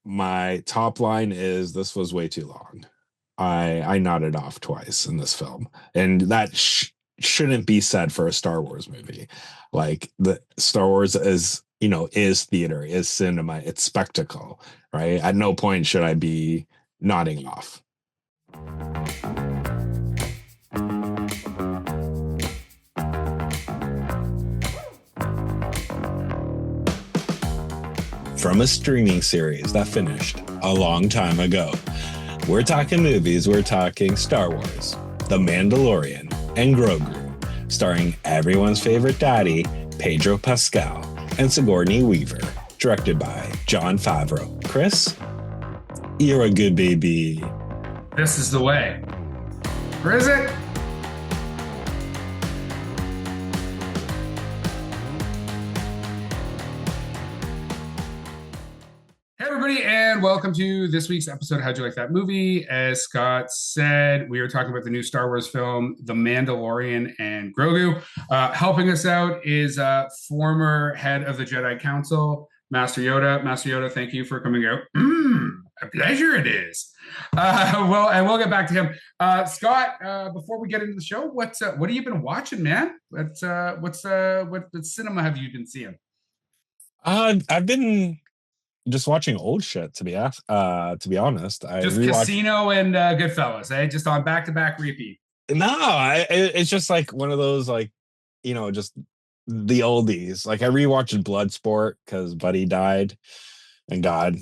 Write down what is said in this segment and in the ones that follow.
my top line is this was way too long. I nodded off twice in this film, and that shouldn't be said for a Star Wars movie. Like the Star Wars is theater, is cinema, it's spectacle, right? At no point should I be nodding off. From a streaming series that finished a long time ago. We're talking movies, we're talking Star Wars, The Mandalorian, and Grogu, starring everyone's favorite daddy, Pedro Pascal, and Sigourney Weaver, directed by Jon Favreau. Chris, you're a good baby. This is the way. Or is it? Hey, everybody, and welcome to this week's episode of How'd You Like That Movie? As Scott said, we are talking about the new Star Wars film, The Mandalorian and Grogu. Helping us out is former head of the Jedi Council, Master Yoda. Master Yoda, thank you for coming out. A pleasure it is. We'll get back to him. Scott, before we get into the show, what have you been watching, man? What cinema have you been seeing? I've been just watching old shit, to be honest. Just Casino and Goodfellas, eh? Just on back-to-back repeat. No, it's just like one of those, like, just the oldies. Like I rewatched Bloodsport because Buddy died, and God,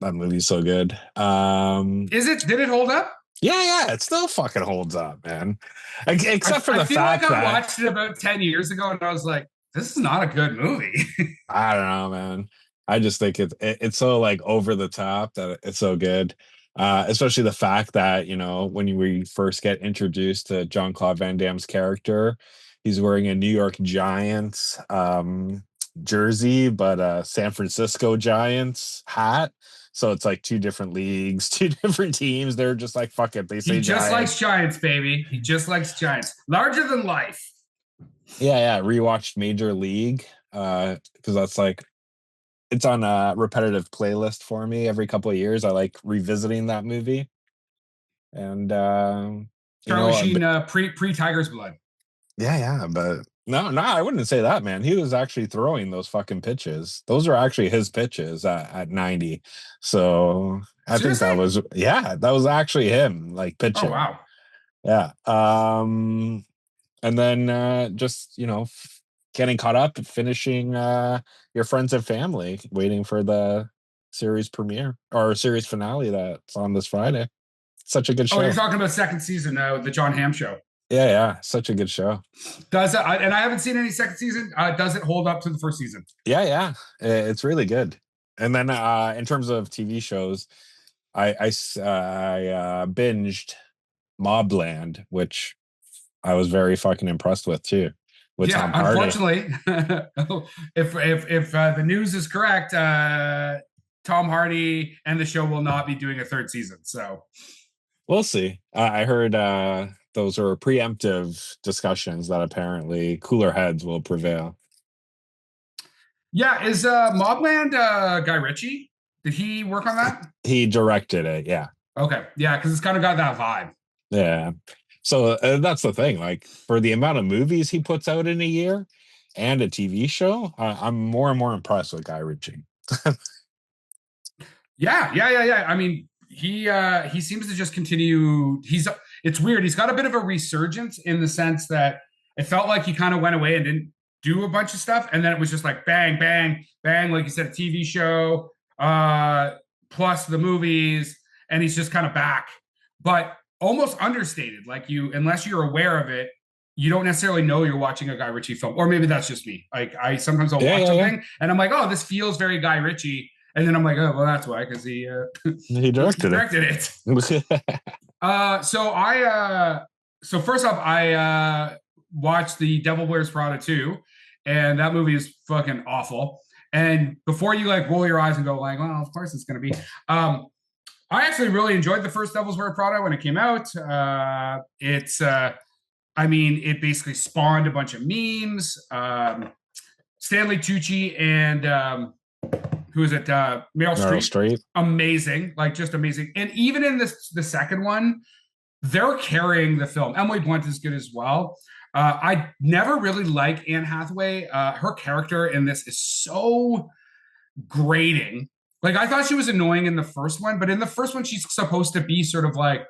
that movie's so good. Did it hold up? Yeah, it still fucking holds up, man. Except for the fact that I watched it about 10 years ago, and I was like, this is not a good movie. I don't know, man. I just think it's so like over the top that it's so good. Especially the fact that, when we first get introduced to Jean-Claude Van Damme's character, he's wearing a New York Giants jersey, but a San Francisco Giants hat. So it's like two different leagues, two different teams. They're just like, fuck it. They say he just likes Giants, baby. He just likes Giants. Larger than life. Yeah. Rewatched Major League because that's like, it's on a repetitive playlist for me every couple of years. I like revisiting that movie. And Charlie Sheen pre Tiger's Blood. Yeah, but no, I wouldn't say that, man. He was actually throwing those fucking pitches. Those are actually his pitches at 90. So I think that was actually him, like, pitching. Oh wow. Yeah. And then just getting caught up, finishing Your Friends and Family, waiting for the series premiere or series finale that's on this Friday. Such a good show. Oh, you're talking about second season now, the John Hamm show. Yeah, such a good show. Does it? And I haven't seen any second season. Does it hold up to the first season? Yeah, it's really good. And then in terms of TV shows, I binged Mobland, which I was very fucking impressed with too. Tom Hardy. Unfortunately, if the news is correct, Tom Hardy and the show will not be doing a third season. So we'll see. I heard those are preemptive discussions that apparently cooler heads will prevail. Yeah, is Mobland Guy Ritchie? Did he work on that? He directed it. Yeah. Okay. Yeah, because it's kind of got that vibe. Yeah. So that's the thing. Like, for the amount of movies he puts out in a year and a TV show, I'm more and more impressed with Guy Ritchie. Yeah. I mean, he seems to just continue. It's weird. He's got a bit of a resurgence in the sense that it felt like he kind of went away and didn't do a bunch of stuff, and then it was just like bang, bang, bang, like you said, a TV show plus the movies, and he's just kind of back, but almost understated. Like, unless you're aware of it, you don't necessarily know you're watching a Guy Ritchie film, or maybe that's just me. Like, I sometimes watch something and I'm like, oh, this feels very Guy Ritchie. And then I'm like, oh, well, that's why, because he directed it. So first off, I watched The Devil Wears Prada 2, and that movie is fucking awful. And before you like roll your eyes and go like, well, of course it's going to be. I actually really enjoyed the first Devil's Wear Prada when it came out. It basically spawned a bunch of memes. Stanley Tucci and who is it? Meryl Meryl Streep. Streep. Amazing, like just amazing. And even in this, the second one, they're carrying the film. Emily Blunt is good as well. I never really liked Anne Hathaway. Her character in this is so grating. Like I thought she was annoying in the first one, but in the first one, she's supposed to be sort of like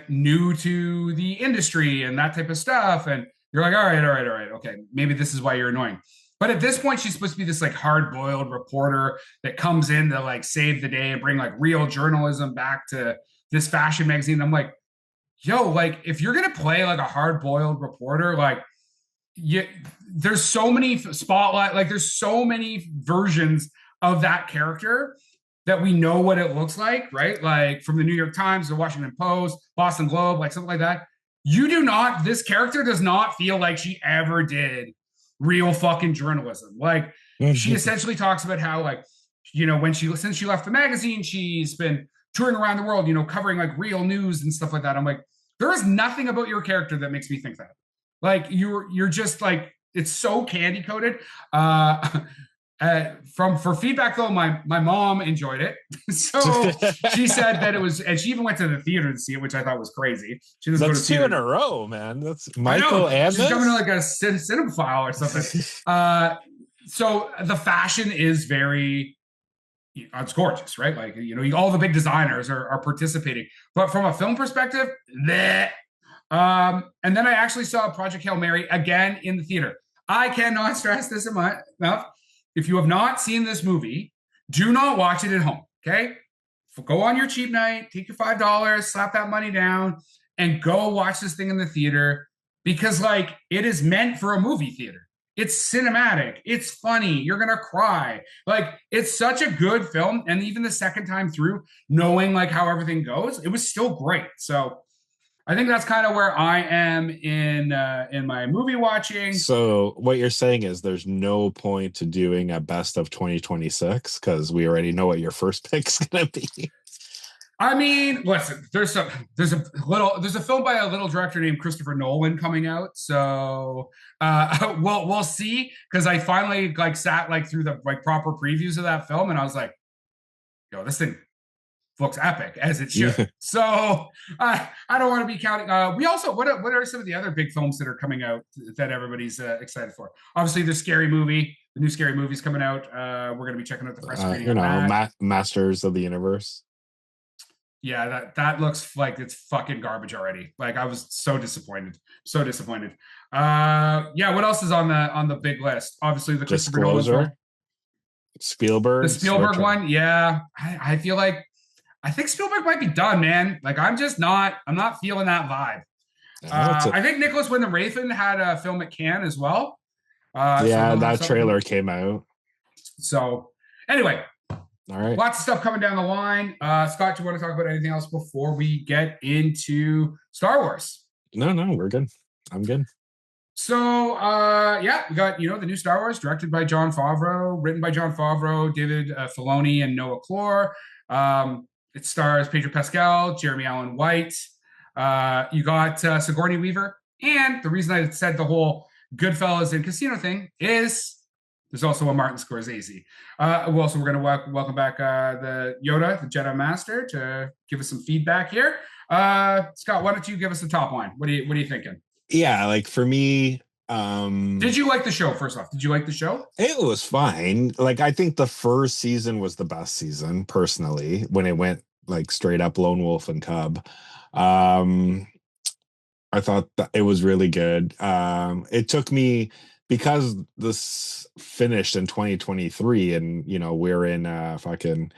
new to the industry and that type of stuff. And you're like, all right, okay, maybe this is why you're annoying. But at this point, she's supposed to be this like hard-boiled reporter that comes in to like save the day and bring like real journalism back to this fashion magazine. I'm like, yo, like if you're gonna play like a hard-boiled reporter, like you, there's so many spotlight, like there's so many versions of that character that we know what it looks like, right? Like from the New York Times, the Washington Post, Boston Globe, like something like that. You do not, this character does not feel like she ever did real fucking journalism. Like she essentially talks about how, like, you know, when she, since she left the magazine, she's been touring around the world, you know, covering like real news and stuff like that. I'm like, there is nothing about your character that makes me think that. Like you're just like, it's so candy coated. From for feedback though, my mom enjoyed it, so she said that it was, and she even went to the theater to see it, which I thought was crazy. She doesn't go to That's two theater in a row, man. That's I Michael know and she's coming to this. like a cinema or something. So the fashion is very, it's gorgeous, right? Like you know, all the big designers are participating, but from a film perspective, bleh. And then I actually saw Project Hail Mary again in the theater. I cannot stress this enough. If you have not seen this movie, do not watch it at home. Okay, go on your cheap night, take your $5, slap that money down, and go watch this thing in the theater because, like, it is meant for a movie theater. It's cinematic. It's funny. You're gonna cry. Like, it's such a good film. And even the second time through, knowing like how everything goes, it was still great. So I think that's kind of where I am in my movie watching. So what you're saying is there's no point to doing a best of 2026 because we already know what your first pick's gonna be. I mean, listen, there's a film by a little director named Christopher Nolan coming out, so we'll see because I finally like sat like through the like proper previews of that film and I was like, yo, this thing looks epic as it should. Yeah. So I don't want to be counting. We also what are some of the other big films that are coming out that everybody's excited for? Obviously, the Scary Movie, the new Scary Movie's coming out. We're gonna be checking out the press screening You on know, that. Masters of the Universe. Yeah, that looks like it's fucking garbage already. Like I was so disappointed, so disappointed. Yeah, what else is on the big list? Obviously, the Christopher Nolan film, Disclosure. the Spielberg's Spielberg return. one. Yeah, I feel like I think Spielberg might be done, man. Like I'm not feeling that vibe. I think Nicholas Winding Refn had a film at Cannes as well. So Yeah, he'll have that something. trailer came out. So anyway, All right. lots of stuff coming down the line. Scott, do you want to talk about anything else before we get into Star Wars? No, we're good. I'm good. So yeah, we got the new Star Wars directed by Jon Favreau, written by Jon Favreau, David Filoni, and Noah Clore. It stars Pedro Pascal, Jeremy Allen White. You got Sigourney Weaver, and the reason I said the whole Goodfellas and Casino thing is there's also a Martin Scorsese. We're going to welcome back the Yoda, the Jedi Master, to give us some feedback here. Scott, why don't you give us the top line? What are you thinking? Yeah, like for me, did you like the show? First off, did you like the show? it was fine. Like I think the first season was the best season, personally, when it went like straight up Lone Wolf and Cub. Um, I thought that it was really good. It took me because this finished in 2023, and we're in fucking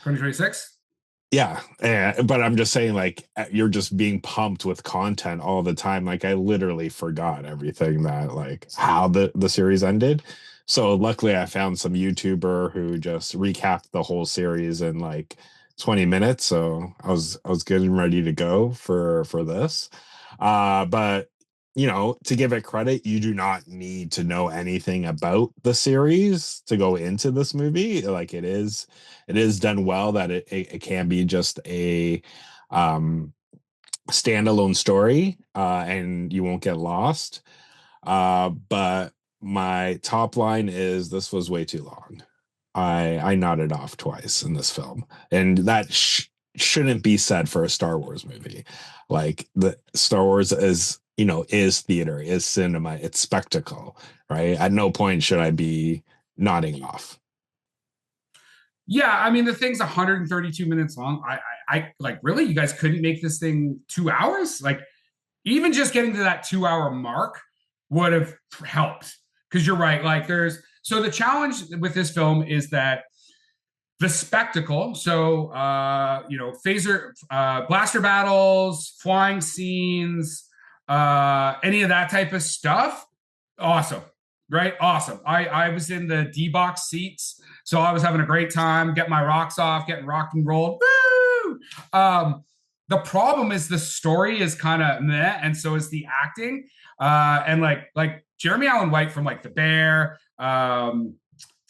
2026. yeah, but I'm just saying, like, you're just being pumped with content all the time. Like, I literally forgot everything that, like, how the series ended. So luckily, I found some YouTuber who just recapped the whole series in like 20 minutes. So I was good and ready to go for this. But to give it credit, you do not need to know anything about the series to go into this movie. Like it is done well that it can be just a standalone story, and you won't get lost. But my top line is this was way too long. I nodded off twice in this film, and that shouldn't be said for a Star Wars movie. Like the Star Wars is, is theater, is cinema, it's spectacle, right? At no point should I be nodding off. Yeah, I mean the thing's 132 minutes long. I like really, you guys couldn't make this thing 2 hours? Like even just getting to that 2 hour mark would have helped. Because you're right, like there's so the challenge with this film is that the spectacle, so phaser blaster battles, flying scenes, any of that type of stuff, awesome, right? Awesome. I was in the D box seats, so I was having a great time, getting my rocks off, getting rock and rolled. Woo! The problem is the story is kind of meh, and so is the acting. And like Jeremy Allen White from like The Bear,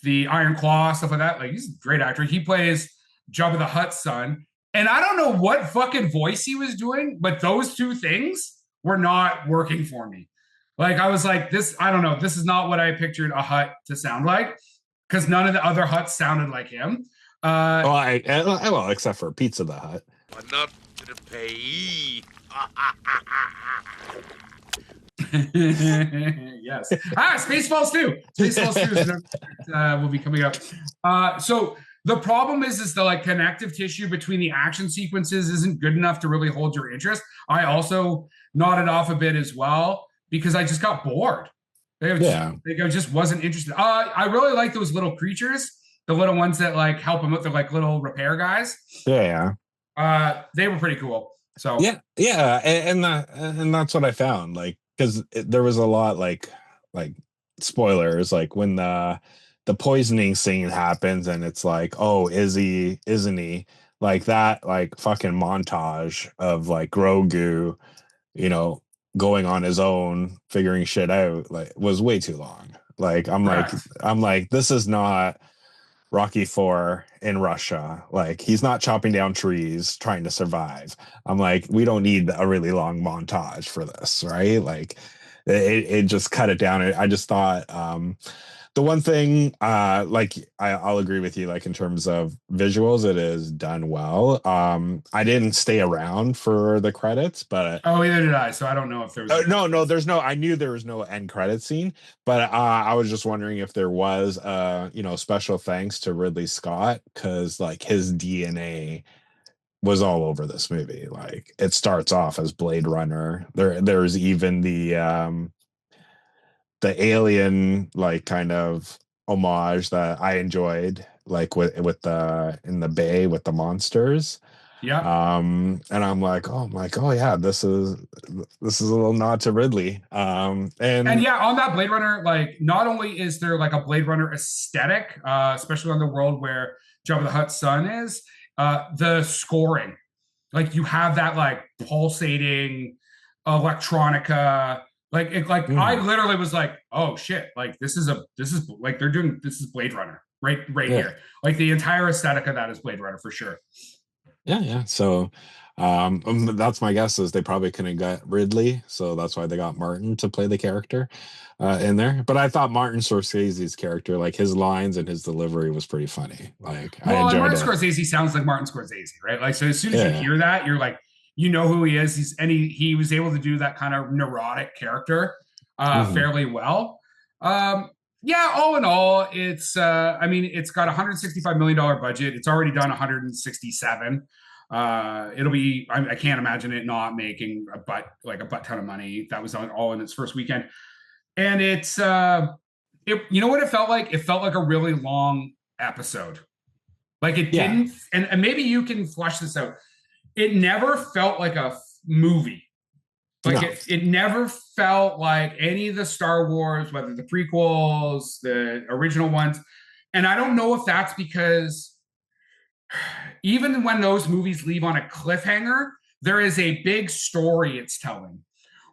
the Iron Claw, stuff like that. Like he's a great actor. He plays Jabba the Hutt's son, and I don't know what fucking voice he was doing, but those two things were not working for me. Like I was like, this, I don't know, this is not what I pictured a Hutt to sound like, because none of the other Hutts sounded like him. Well, well, except for Pizza the Hut. Enough to pay. Yes. Spaceballs 2. Spaceballs 2 will be coming up. So the problem is the like connective tissue between the action sequences isn't good enough to really hold your interest. I also nodded off a bit as well because I just got bored. I just wasn't interested. I really like those little creatures, the little ones that like help them out. They're like little repair guys. Yeah. They were pretty cool. So yeah, and that's what I found. Like, because there was a lot like spoilers, like when the poisoning scene happens, and it's like, oh, is he? Isn't he? Like that, like fucking montage of like Grogu, you know, going on his own, figuring shit out, like was way too long. Like correct. I'm like, this is not Rocky Four in Russia. Like he's not chopping down trees trying to survive. I'm like, we don't need a really long montage for this, right? Like it just cut it down. I just thought the one thing, like I'll agree with you, like in terms of visuals, it is done well. I didn't stay around for the credits, but Oh, neither did I. So I don't know if there was no, there's no. I knew there was no end credit scene, but I was just wondering if there was, special thanks to Ridley Scott, because like his DNA was all over this movie. Like it starts off as Blade Runner. There's even the alien like kind of homage that I enjoyed, like with the in the bay with the monsters. yeah. And I'm like, oh yeah, this is a little nod to Ridley. And And yeah, on that Blade Runner, like not only is there like a Blade Runner aesthetic, especially on the world where Jabba the Hutt's son is, the scoring, like you have that like pulsating electronica, I mm, literally was like, oh shit, like this is like this is Blade Runner right yeah, here. Like the entire aesthetic of that is Blade Runner for sure. yeah. So that's my guess is they probably couldn't get Ridley, so that's why they got Martin to play the character in there. But I thought Martin Scorsese's character, like his lines and his delivery was pretty funny. Like I Well, and enjoyed Martin it. Scorsese sounds like Martin Scorsese, right? Like, so as soon as you Yeah. hear that, you're like, you know who he is. He was able to do that kind of neurotic character Hmm. fairly well. Yeah, all in all, it's I mean, it's got a $165 million budget. It's already done 167. It'll be I can't imagine it not making a butt ton of money. That was all in its first weekend. And you know what it felt like? It felt like a really long episode. Like it Yeah. didn't, and maybe you can flush this out. It never felt like a movie. Like No. it never felt like any of the Star Wars, whether the prequels, the original ones. And I don't know if that's because even when those movies leave on a cliffhanger, there is a big story it's telling.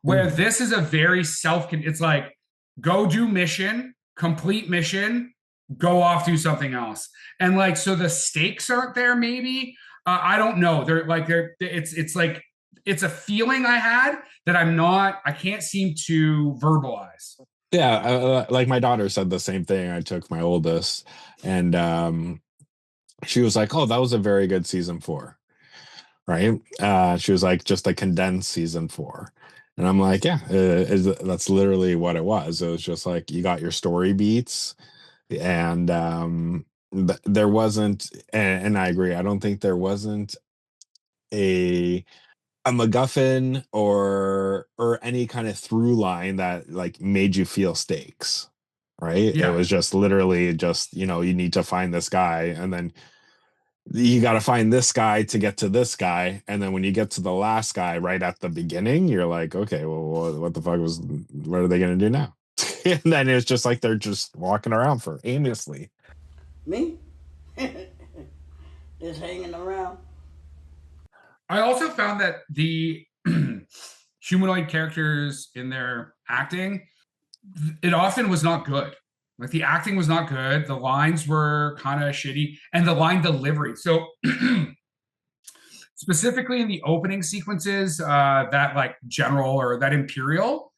Where Mhm. this is a very it's like go do mission, complete mission, go off do something else. And like so the stakes aren't there maybe. I don't know. It's like it's a feeling I had that I can't seem to verbalize. Yeah, like my daughter said the same thing. I took my oldest. And she was like, "Oh, that was a very good season 4." Right? She was like, "Just a condensed season 4." And I'm like, "Yeah, that's literally what it was. It was just like you got your story beats, and there wasn't, and I agree. I don't think there wasn't a MacGuffin or any kind of through line that like made you feel stakes." Right? It Yeah. was just literally just, you need to find this guy, and then you got to find this guy to get to this guy, and then when you get to the last guy right at the beginning, you're like, okay, well, what the fuck what are they going to do now? And then it's just like they're just walking around for aimlessly. Me? Just hanging around. I also found that the humanoid characters in their acting, it often was not good. Like the acting was not good. The lines were kind of shitty, and the line delivery. So specifically in the opening sequences, that like general or that Imperial,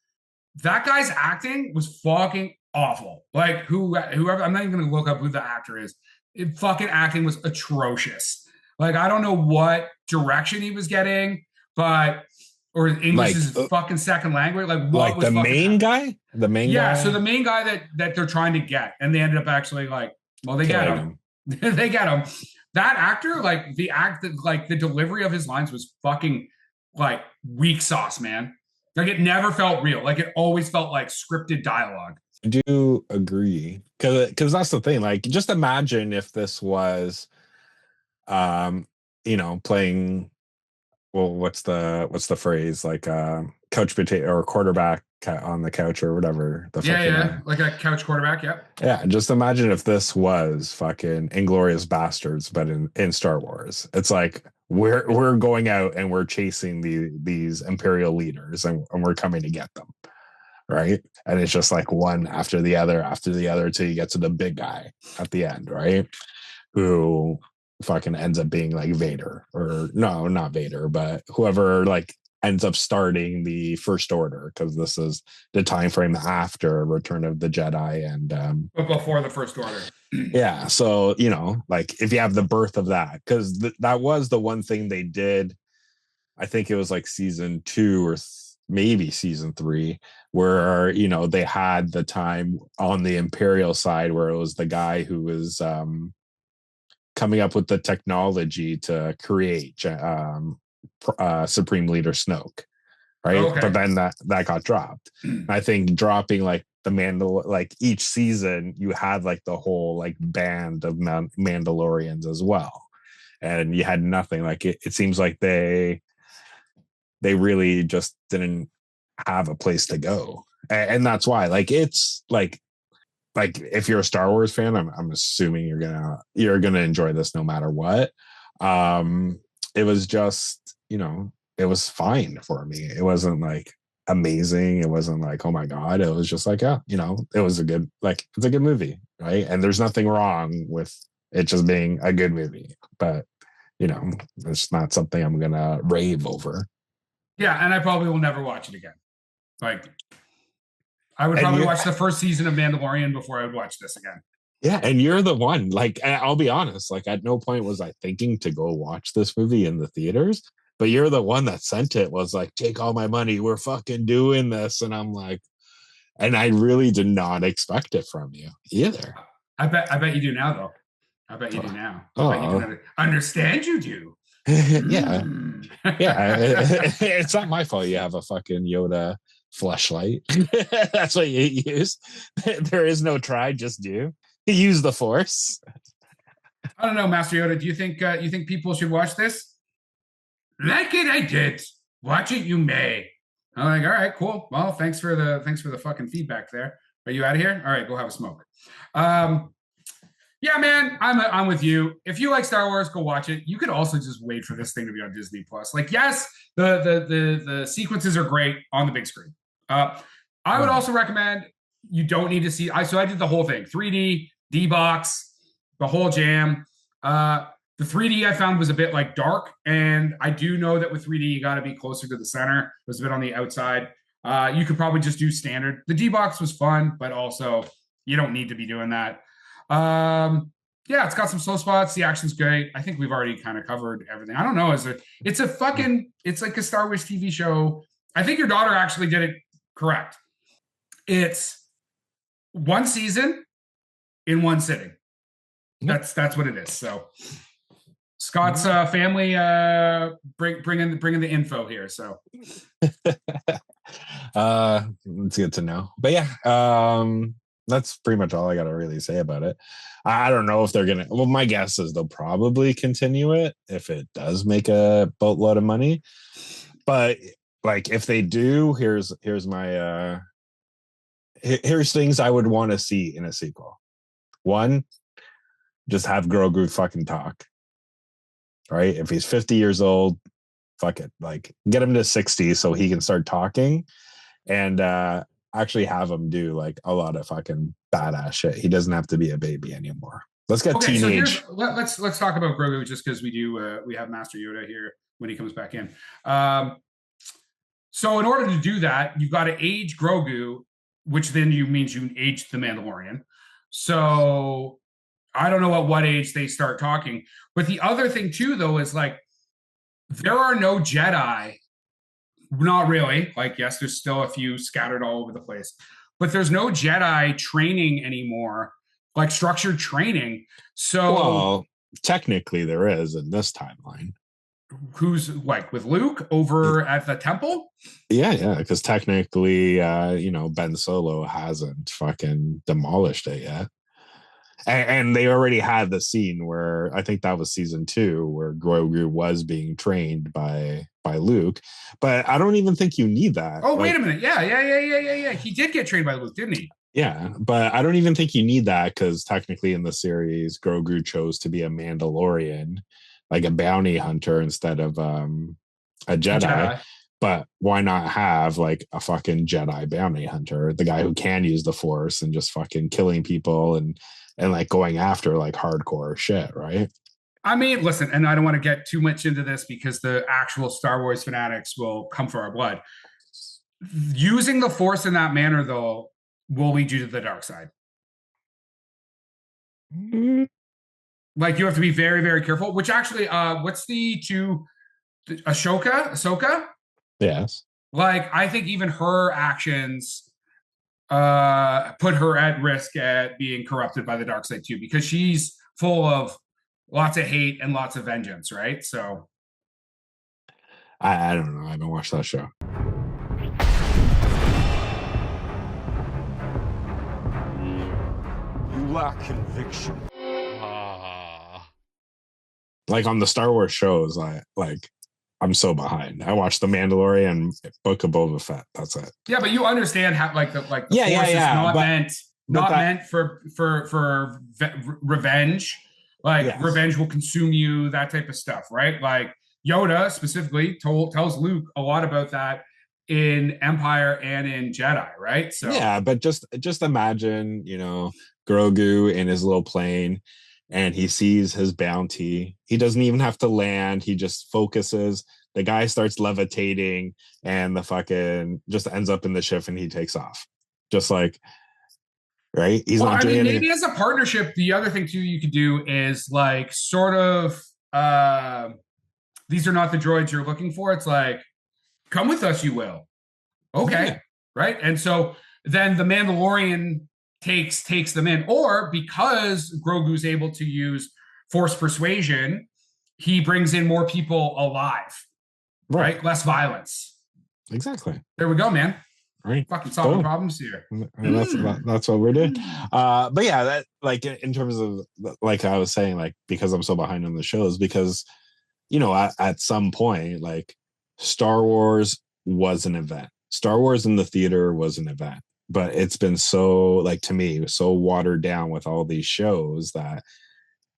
that guy's acting was fucking awful. Like whoever, I'm not even gonna look up who the actor is. Fucking acting was atrocious. Like I don't know what direction he was getting, but or English Like is his fucking second language. Like what like was the fucking main happening? guy, the main Yeah, guy so the main guy that they're trying to get, and they ended up actually like, well, they get killing him. him. They get him. That actor, like like the delivery of his lines was fucking like weak sauce, man. Like it never felt real. Like it always felt like scripted dialogue. I do agree, because that's the thing. Like, just imagine if this was, um, playing. Well, what's the phrase, like couch potato or quarterback on the couch or whatever the Yeah, fuck yeah, like a couch quarterback. Yeah, yeah, just imagine if this was fucking Inglorious Bastards but in Star Wars. It's like we're going out and we're chasing these imperial leaders, and we're coming to get them, right? And it's just like one after the other till you get to the big guy at the end, right? Who fucking ends up being like Vader, or no, not Vader, but whoever like ends up starting the First Order, because this is the time frame after Return of the Jedi, and but before the First Order. yeah, so like if you have the birth of that, because that was the one thing they did. I think it was like season 2 or maybe season 3, where they had the time on the Imperial side where it was the guy who was coming up with the technology to create Supreme Leader Snoke, right? Okay. But then that got dropped. I think dropping like the like each season, you had like the whole like band of Mandalorians as well, and you had nothing. Like it seems like they really just didn't have a place to go, and that's why like it's like if you're a Star Wars fan, I'm assuming you're gonna enjoy this no matter what. It was just, it was fine for me. It wasn't like amazing. It wasn't like, oh my god. It was just like, yeah, it was it's a good movie, right? And there's nothing wrong with it just being a good movie, but it's not something I'm gonna rave over. Yeah, and I probably will never watch it again. Like I would probably watch the first season of Mandalorian before I would watch this again. Yeah, and you're the one. Like, I'll be honest, like at no point was I thinking to go watch this movie in the theaters, but you're the one that sent it, was like, take all my money, we're fucking doing this. And I'm like, and I really did not expect it from you either. I bet you do now, though. I bet you do now. I bet you do understand you do. Yeah. Yeah. It's not my fault you have a fucking Yoda fleshlight. That's what you use. There is no try, just do. Use the Force. I don't know, Master Yoda. Do you think people should watch this? Like it, I did. Watch it, you may. I'm like, all right, cool. Well, thanks for the fucking feedback there. Are you out of here? All right, go have a smoke. Yeah, man, I'm with you. If you like Star Wars, go watch it. You could also just wait for this thing to be on Disney Plus. Like, yes, the sequences are great on the big screen. I would also recommend, you don't need to see. So I did the whole thing, 3D, D-Box, the whole jam. The 3D I found was a bit like dark, and I do know that with 3D you got to be closer to the center. It was a bit on the outside. You could probably just do standard. The D-Box was fun, but also you don't need to be doing that. Yeah, it's got some slow spots. The action's great. I think we've already kind of covered everything. I don't know. It's like a Star Wars TV show. I think your daughter actually did it correct. It's one season in one sitting. That's what it is. So Scott's family bringing the info here. So it's good to know. But yeah, that's pretty much all I got to really say about it. I don't know if they're gonna. Well, my guess is they'll probably continue it if it does make a boatload of money. But like, if they do, here's my here's things I would want to see in a sequel. One, just have Grogu fucking talk. Right? If he's 50 years old, fuck it. Like, get him to 60 so he can start talking, and actually have him do like a lot of fucking badass shit. He doesn't have to be a baby anymore. Let's get teenage. So let's talk about Grogu, just because we have Master Yoda here when he comes back in. So in order to do that, you've got to age Grogu, which then means you age the Mandalorian. So I don't know at what age they start talking. But the other thing too, though, is like, there are no Jedi. Not really. Like, yes, there's still a few scattered all over the place, but there's no Jedi training anymore, like structured training. So, well, technically there is in this timeline. Who's like with Luke over at the temple? Yeah, because technically, Ben Solo hasn't fucking demolished it yet. And they already had the scene where I think that was season 2 where Grogu was being trained by Luke, but I don't even think you need that. Oh, wait a minute. Yeah. He did get trained by Luke, didn't he? Yeah, but I don't even think you need that, because technically in the series, Grogu chose to be a Mandalorian, like a bounty hunter instead of a Jedi. But why not have like a fucking Jedi bounty hunter, the guy who can use the Force and just fucking killing people and like going after like hardcore shit, right? I mean, listen, and I don't want to get too much into this because the actual Star Wars fanatics will come for our blood. Using the Force in that manner, though, will lead you to the dark side. Mm-hmm. Like, you have to be very, very careful. Which actually, what's Ahsoka? Yes. Like, I think even her actions put her at risk at being corrupted by the dark side too, because she's full of lots of hate and lots of vengeance, right? So I don't know. I haven't watched that show. You lack conviction. Like on the Star Wars shows, I'm so behind. I watched The Mandalorian and Book of Boba Fett. That's it. Yeah, but you understand how the Force is not meant for revenge. Like, yes, revenge will consume you, that type of stuff, right? Like, Yoda specifically tells Luke a lot about that in Empire and in Jedi, right? So yeah, but just imagine, Grogu in his little plane, and he sees his bounty. He doesn't even have to land. He just focuses. The guy starts levitating, and the fucking just ends up in the ship, and he takes off. Just like, right? He's not doing anything. Maybe as a partnership, the other thing too you could do is like sort of these are not the droids you're looking for. It's like, come with us, you will. Okay. Yeah. Right. And so then the Mandalorian takes them in, or because Grogu's able to use Force persuasion, he brings in more people alive, right? Less violence. Exactly. There we go, man. Right. Fucking solving problems here. And that's what we're doing. But yeah, that, like, in terms of, like I was saying, like, because I'm so behind on the shows, because, at some point, like, Star Wars was an event. Star Wars in the theater was an event. But it's been so, like, to me, so watered down with all these shows that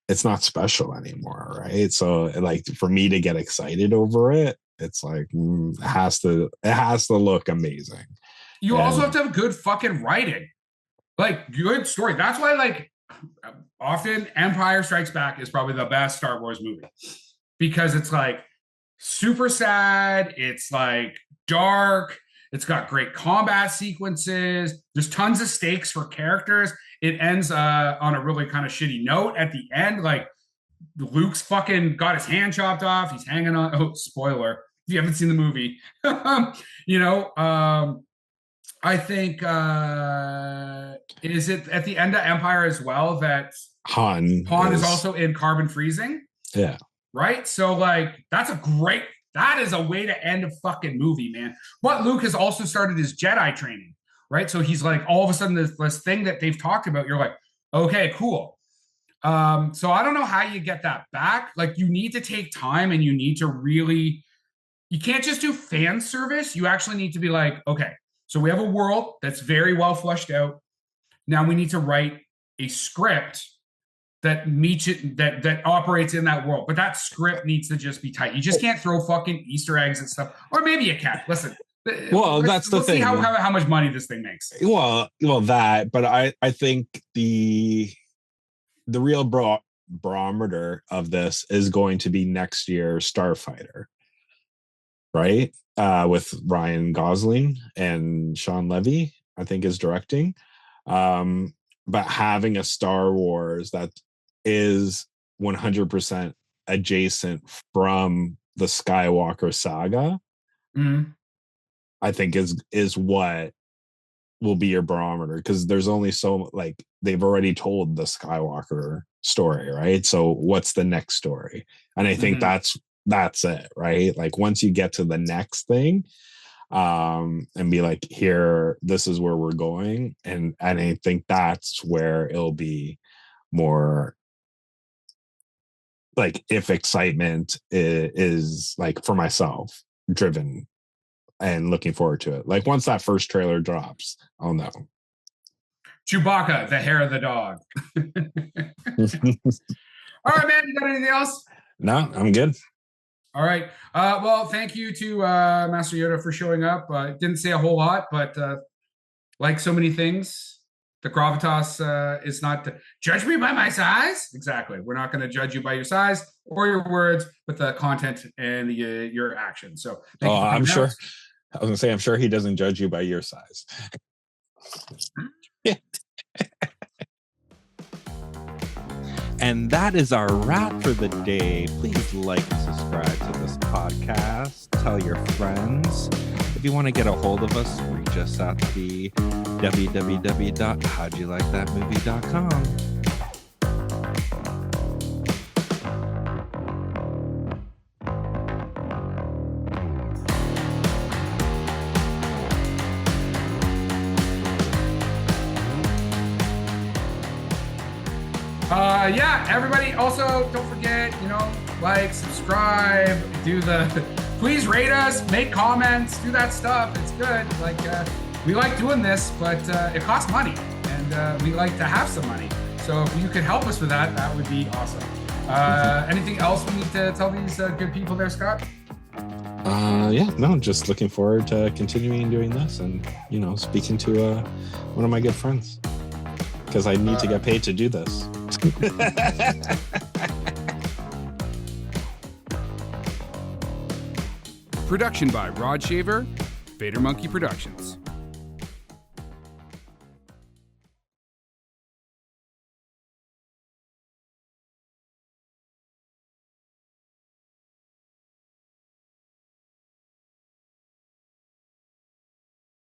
it's not special anymore, right? So, like, for me to get excited over it, it's like, it has to look amazing. You also have to have good fucking writing, like good story. That's why, like, often Empire Strikes Back is probably the best Star Wars movie, because it's like super sad. It's like dark. It's got great combat sequences. There's tons of stakes for characters. it ends on a really kind of shitty note at the end. Like Luke's fucking got his hand chopped off. He's hanging on. Oh, spoiler. If you haven't seen the movie, I think is it at the end of Empire as well that Han is also in carbon freezing? Yeah. Right? So like that is a way to end a fucking movie, man. But Luke has also started his Jedi training, right? So he's like all of a sudden this thing that they've talked about, you're like, okay, cool. So I don't know how you get that back. Like you need to take time and you need to really, you can't just do fan service. You actually need to be like, okay, so we have a world that's very well fleshed out. Now we need to write a script that meets it, that operates in that world. But that script needs to just be tight. You just can't throw fucking Easter eggs and stuff. Or maybe you can. Listen. Well, that's the thing. See how much money this thing makes. Well, that. But I think the real barometer of this is going to be next year's Starfighter, right? With Ryan Gosling and Sean Levy, I think, is directing. But having a Star Wars that is 100% adjacent from the Skywalker saga, I think is what will be your barometer, because there's only so, like, they've already told the Skywalker story, right? So what's the next story? And I think that's it, right? Like once you get to the next thing, and be like, here, this is where we're going, and I think that's where it'll be more like, if excitement is like, for myself, driven and looking forward to it. Like once that first trailer drops, I'll know. Chewbacca, the hair of the dog. All right, man, you got anything else? No, I'm good. All right. Well, thank you to Master Yoda for showing up. Didn't say a whole lot, but like so many things, the gravitas is not to judge me by my size. Exactly. We're not going to judge you by your size or your words, but the content and your actions. So I'm sure. I was going to say, I'm sure he doesn't judge you by your size. Yeah. And that is our wrap for the day. Please like and subscribe to this podcast. Tell your friends. If you want to get a hold of us, reach us at the www.howdyoulikethatmovie.com. Yeah, everybody. Also, don't forget, like, subscribe, please rate us, make comments, do that stuff. It's good. Like, we like doing this, but it costs money, and we like to have some money. So if you could help us with that, that would be awesome. Anything else we need to tell these good people there, Scott? Yeah, no, just looking forward to continuing doing this and, speaking to one of my good friends, because I need to get paid to do this. Production by Rod Shaver, Vader Monkey Productions.